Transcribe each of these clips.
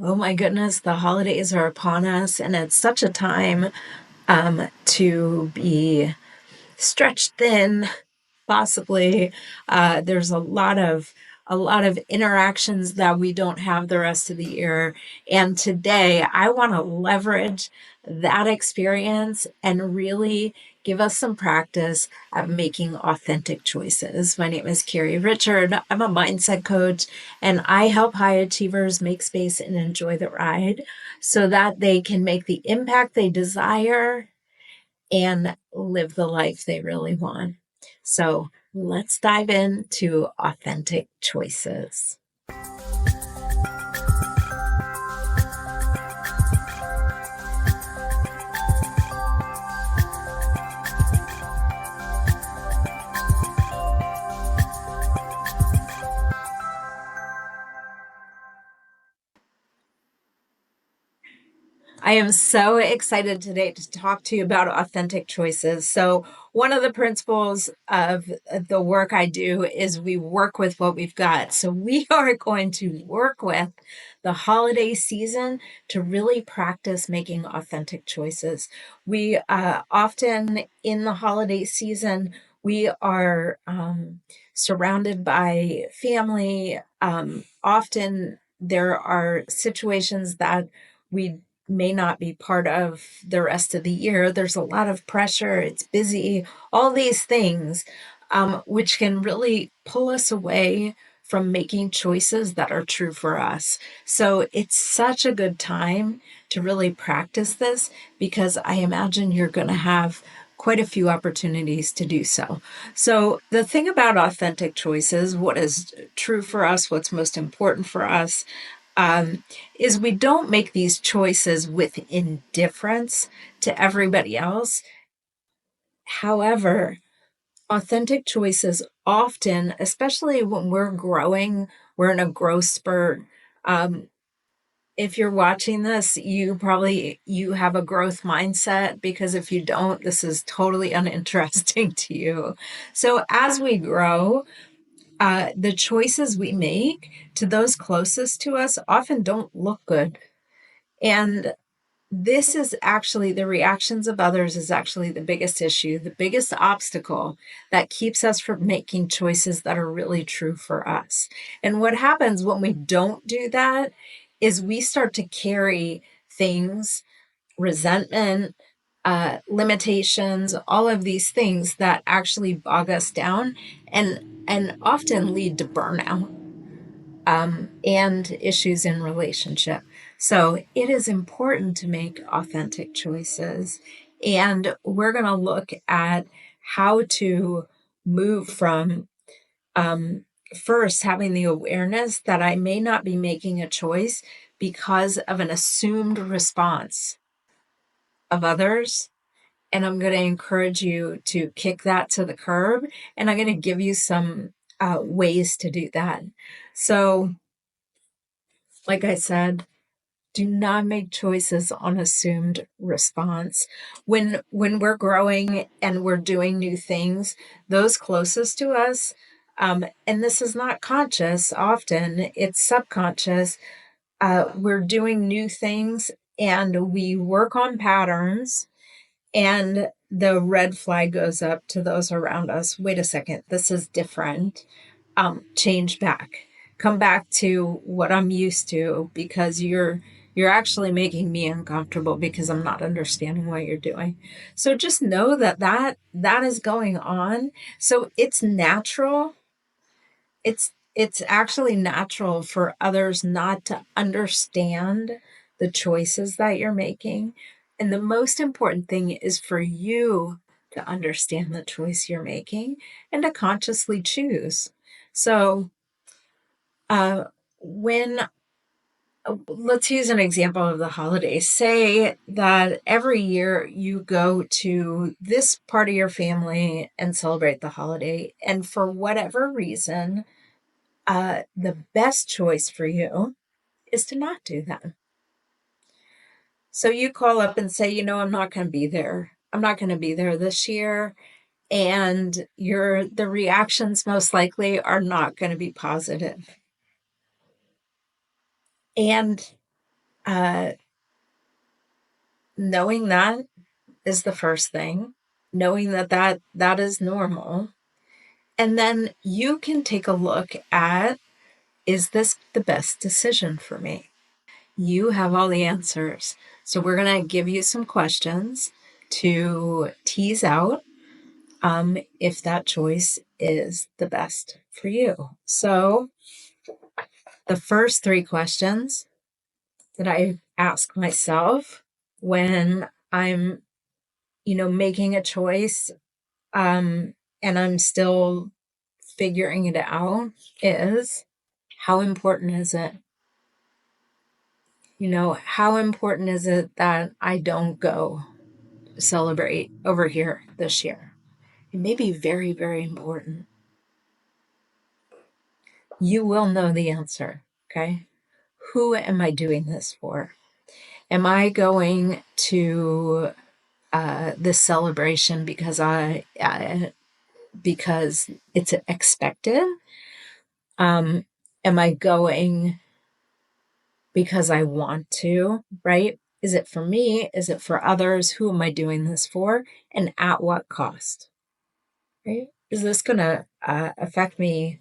Oh my goodness, the holidays are upon us, and it's such a time to be stretched thin, possibly. There's a lot of interactions that we don't have the rest of the year. And today I want to leverage that experience and really give us some practice at making authentic choices. My name is Carrie Richard. I'm a mindset coach, and I help high achievers make space and enjoy the ride so that they can make the impact they desire and live the life they really want. So let's dive into authentic choices. I am so excited today to talk to you about authentic choices. So, one of the principles of the work I do is we work with what we've got. So, we are going to work with the holiday season to really practice making authentic choices. We often in the holiday season, we are surrounded by family. Often there are situations that we may not be part of the rest of the year. There's a lot of pressure, it's busy, all these things, which can really pull us away from making choices that are true for us. So it's such a good time to really practice this because I imagine you're going to have quite a few opportunities to do so. So, the thing about authentic choices, what is true for us, what's most important for us, is we don't make these choices with indifference to everybody else. However, authentic choices often, especially when we're growing, we're in a growth spurt. Um, if you're watching this, you have a growth mindset because if you don't, this is totally uninteresting to you. So as we grow, the choices we make to those closest to us often don't look good. And this is actually the reactions of others is actually the biggest issue, the biggest obstacle that keeps us from making choices that are really true for us. And what happens when we don't do that is we start to carry things, resentment, limitations, all of these things that actually bog us down and often lead to burnout and issues in relationship. So it is important to make authentic choices. And we're going to look at how to move from first having the awareness that I may not be making a choice because of an assumed response of others. And I'm going to encourage you to kick that to the curb. And I'm going to give you some ways to do that. So, like I said, do not make choices on assumed response. When we're growing and we're doing new things, those closest to us, and this is not conscious, often it's subconscious. We're doing new things and we work on patterns, and the red flag goes up to those around us. Wait a second, this is different. Change back, come back to what I'm used to because you're actually making me uncomfortable because I'm not understanding what you're doing. So just know that that is going on. So it's natural. It's actually natural for others not to understand the choices that you're making. And the most important thing is for you to understand the choice you're making and to consciously choose. So, uh, when let's use an example of the holidays. Say that every year you go to this part of your family and celebrate the holiday, and for whatever reason, the best choice for you is to not do that. So you call up and say, I'm not going to be there. I'm not going to be there this year. And the reactions most likely are not going to be positive. And uh, knowing that is the first thing, knowing that is normal. And then you can take a look at, is this the best decision for me? You have all the answers. So we're going to give you some questions to tease out if that choice is the best for you. So the first three questions that I ask myself when I'm, making a choice, and I'm still figuring it out is, how important is it? How important is it that I don't go celebrate over here this year? It may be very, very important. You will know the answer, okay? Who am I doing this for? Am I going to this celebration because it's expected? Am I going because I want to, right? Is it for me? Is it for others? Who am I doing this for? And at what cost, right? Is this going to affect me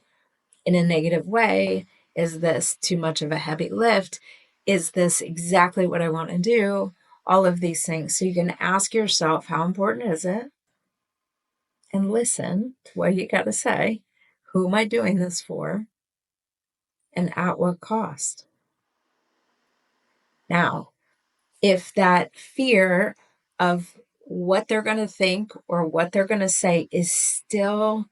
in a negative way? Is this too much of a heavy lift? Is this exactly what I want to do? All of these things. So you can ask yourself, how important is it? And listen to what you got to say. Who am I doing this for? And at what cost? Now, if that fear of what they're going to think or what they're going to say is still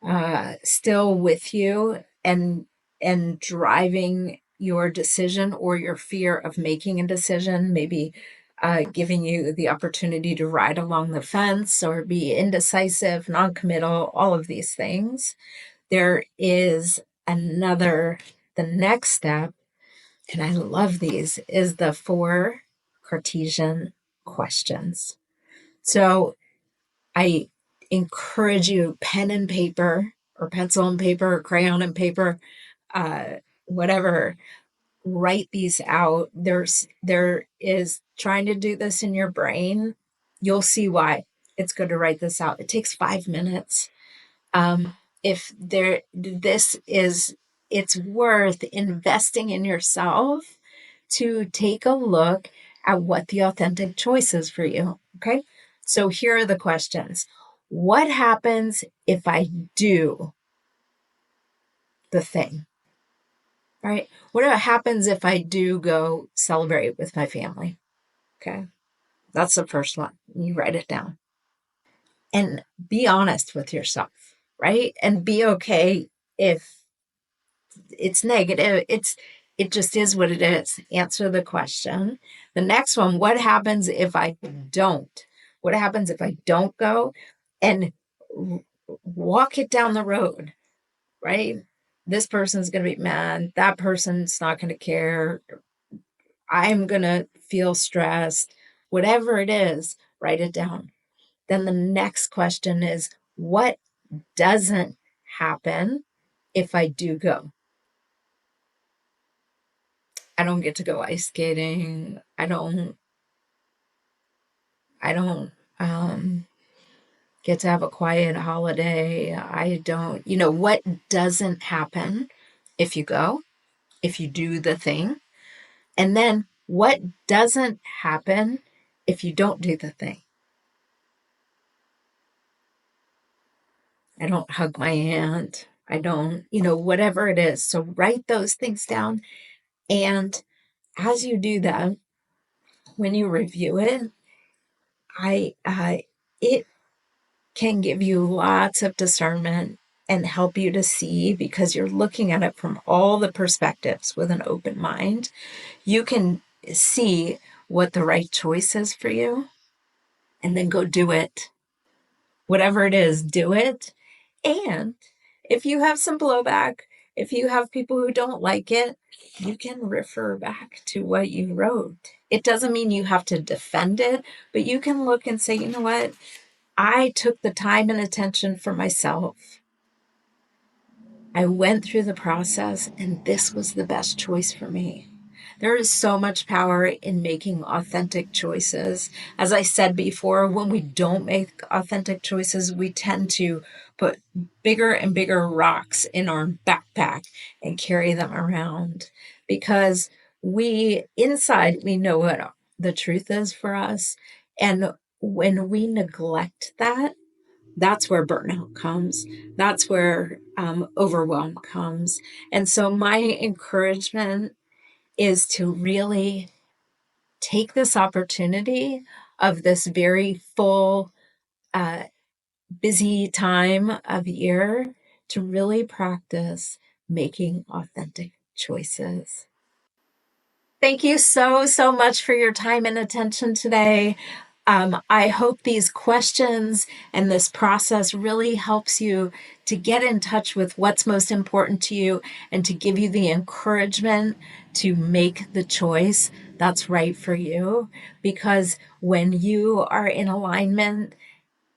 with you and driving your decision, or your fear of making a decision, maybe giving you the opportunity to ride along the fence or be indecisive, non-committal, all of these things, there is the next step, and I love these, is the 4 Cartesian questions. So I encourage you, pen and paper, or pencil and paper, or crayon and paper, whatever, write these out. There is, trying to do this in your brain, you'll see why it's good to write this out. It takes 5 minutes. If there, this is, it's worth investing in yourself to take a look at what the authentic choice is for you. Okay. So here are the questions. What happens if I do the thing? All right. What happens if I do go celebrate with my family? Okay. That's the first one. You write it down and be honest with yourself, right? And be okay if it's negative. It just is what it is. Answer the question. The next one, what happens if I don't? What happens if I don't go? And walk it down the road, right? This person's going to be mad. That person's not going to care. I'm going to feel stressed. Whatever it is, write it down. Then the next question is, what doesn't happen if I do go? I don't get to go ice skating. I don't get to have a quiet holiday. I don't, what doesn't happen if you go, if you do the thing? And then what doesn't happen if you don't do the thing? I don't hug my aunt. I don't, whatever it is. So write those things down. And as you do that, when you review it, it can give you lots of discernment and help you to see, because you're looking at it from all the perspectives with an open mind. You can see what the right choice is for you, and then go do it. Whatever it is, do it. And if you have some blowback, if you have people who don't like it, you can refer back to what you wrote. It doesn't mean you have to defend it, but you can look and say, you know what? I took the time and attention for myself. I went through the process, and this was the best choice for me. There is so much power in making authentic choices. As I said before, when we don't make authentic choices, we tend to put bigger and bigger rocks in our backpack and carry them around because we know what the truth is for us. And when we neglect that, that's where burnout comes. That's where overwhelm comes. And so, my encouragement is to really take this opportunity of this very full, uh, busy time of year to really practice making authentic choices. Thank you so, so much for your time and attention today. I hope these questions and this process really helps you to get in touch with what's most important to you and to give you the encouragement to make the choice that's right for you. Because when you are in alignment,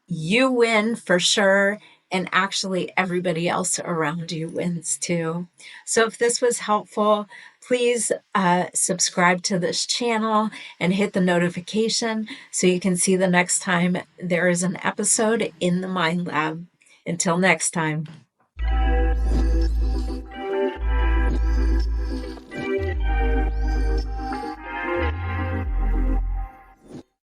you win for sure. And actually, everybody else around you wins too. So, if this was helpful, please subscribe to this channel and hit the notification so you can see the next time there is an episode in the Mind Lab. Until next time.